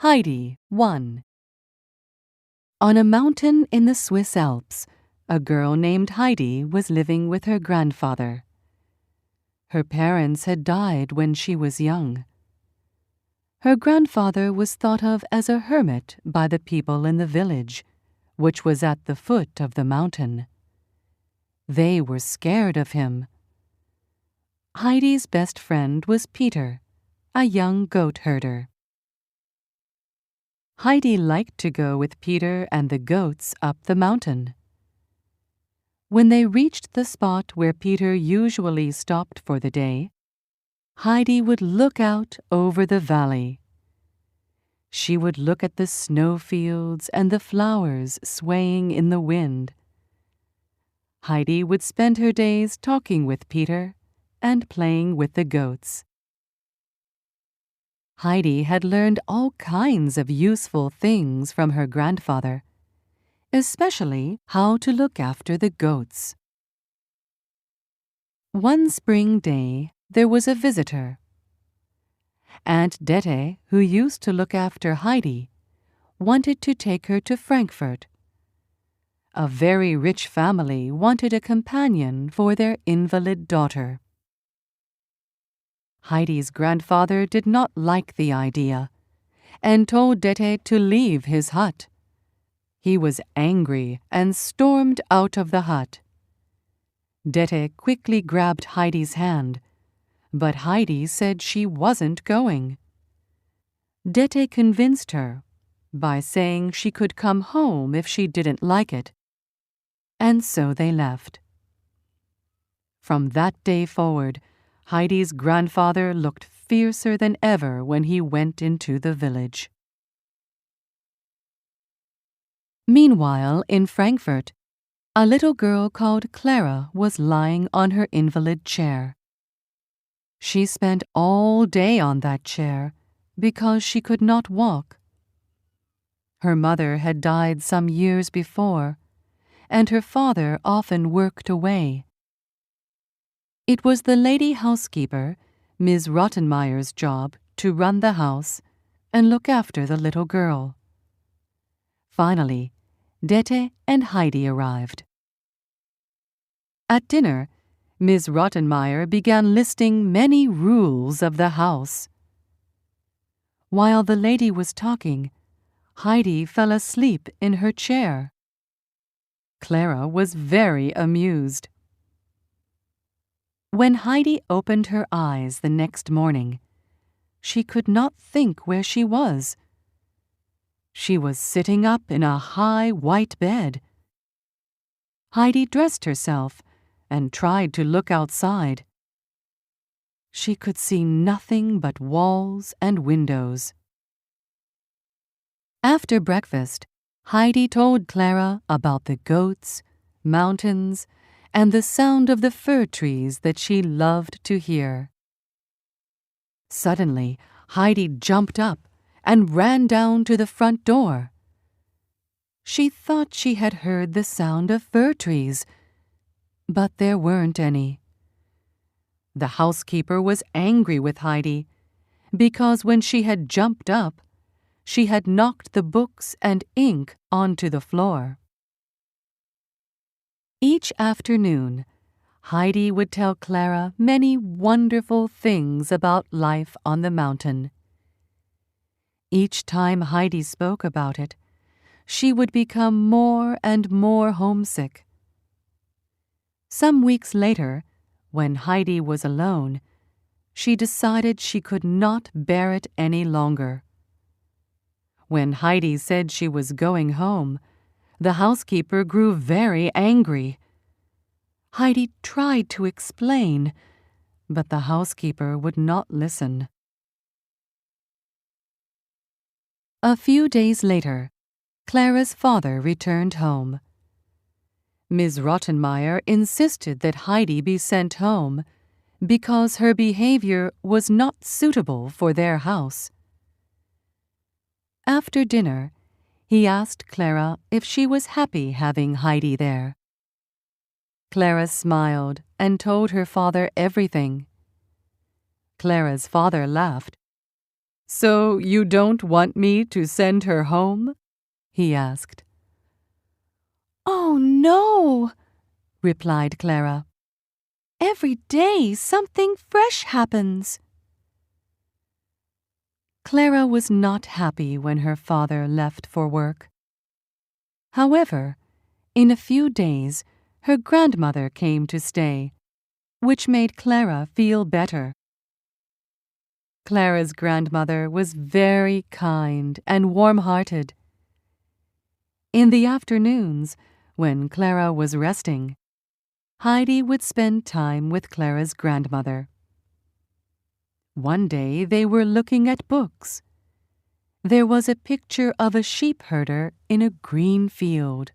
Heidi 1. On a mountain in the Swiss Alps, a girl named Heidi was living with her grandfather. Her parents had died when she was young. Her grandfather was thought of as a hermit by the people in the village, which was at the foot of the mountain. They were scared of him. Heidi's best friend was Peter, a young goat herder. Heidi liked to go with Peter and the goats up the mountain. When they reached the spot where Peter usually stopped for the day, Heidi would look out over the valley. She would look at the snowfields and the flowers swaying in the wind. Heidi would spend her days talking with Peter and playing with the goats. Heidi had learned all kinds of useful things from her grandfather, especially how to look after the goats. One spring day, there was a visitor. Aunt Dete, who used to look after Heidi, wanted to take her to Frankfurt. A very rich family wanted a companion for their invalid daughter. Heidi's grandfather did not like the idea and told Dete to leave his hut. He was angry and stormed out of the hut. Dete quickly grabbed Heidi's hand, but Heidi said she wasn't going. Dete convinced her by saying she could come home if she didn't like it, and so they left. From that day forward, Heidi's grandfather looked fiercer than ever when he went into the village. Meanwhile, in Frankfurt, a little girl called Clara was lying on her invalid chair. She spent all day on that chair because she could not walk. Her mother had died some years before, and her father often worked away. It was the lady housekeeper, Ms. Rottenmeier's job to run the house and look after the little girl. Finally, Dete and Heidi arrived. At dinner, Ms. Rottenmeier began listing many rules of the house. While the lady was talking, Heidi fell asleep in her chair. Clara was very amused. When Heidi opened her eyes the next morning, she could not think where she was. She was sitting up in a high white bed. Heidi dressed herself and tried to look outside. She could see nothing but walls and windows. After breakfast, Heidi told Clara about the goats, mountains, and the sound of the fir trees that she loved to hear. Suddenly, Heidi jumped up and ran down to the front door. She thought she had heard the sound of fir trees, but there weren't any. The housekeeper was angry with Heidi because when she had jumped up, she had knocked the books and ink onto the floor. Each afternoon, Heidi would tell Clara many wonderful things about life on the mountain. Each time Heidi spoke about it, she would become more and more homesick. Some weeks later, when Heidi was alone, she decided she could not bear it any longer. When Heidi said she was going home, the housekeeper grew very angry. Heidi tried to explain, but the housekeeper would not listen. A few days later, Clara's father returned home. Ms. Rottenmeier insisted that Heidi be sent home because her behavior was not suitable for their house. After dinner, he asked Clara if she was happy having Heidi there. Clara smiled and told her father everything. Clara's father laughed. So you don't want me to send her home? He asked. Oh, no, replied Clara. Every day something fresh happens. Clara was not happy when her father left for work. However, in a few days, her grandmother came to stay, which made Clara feel better. Clara's grandmother was very kind and warm-hearted. In the afternoons, when Clara was resting, Heidi would spend time with Clara's grandmother. One day they were looking at books. There was a picture of a sheep herder in a green field.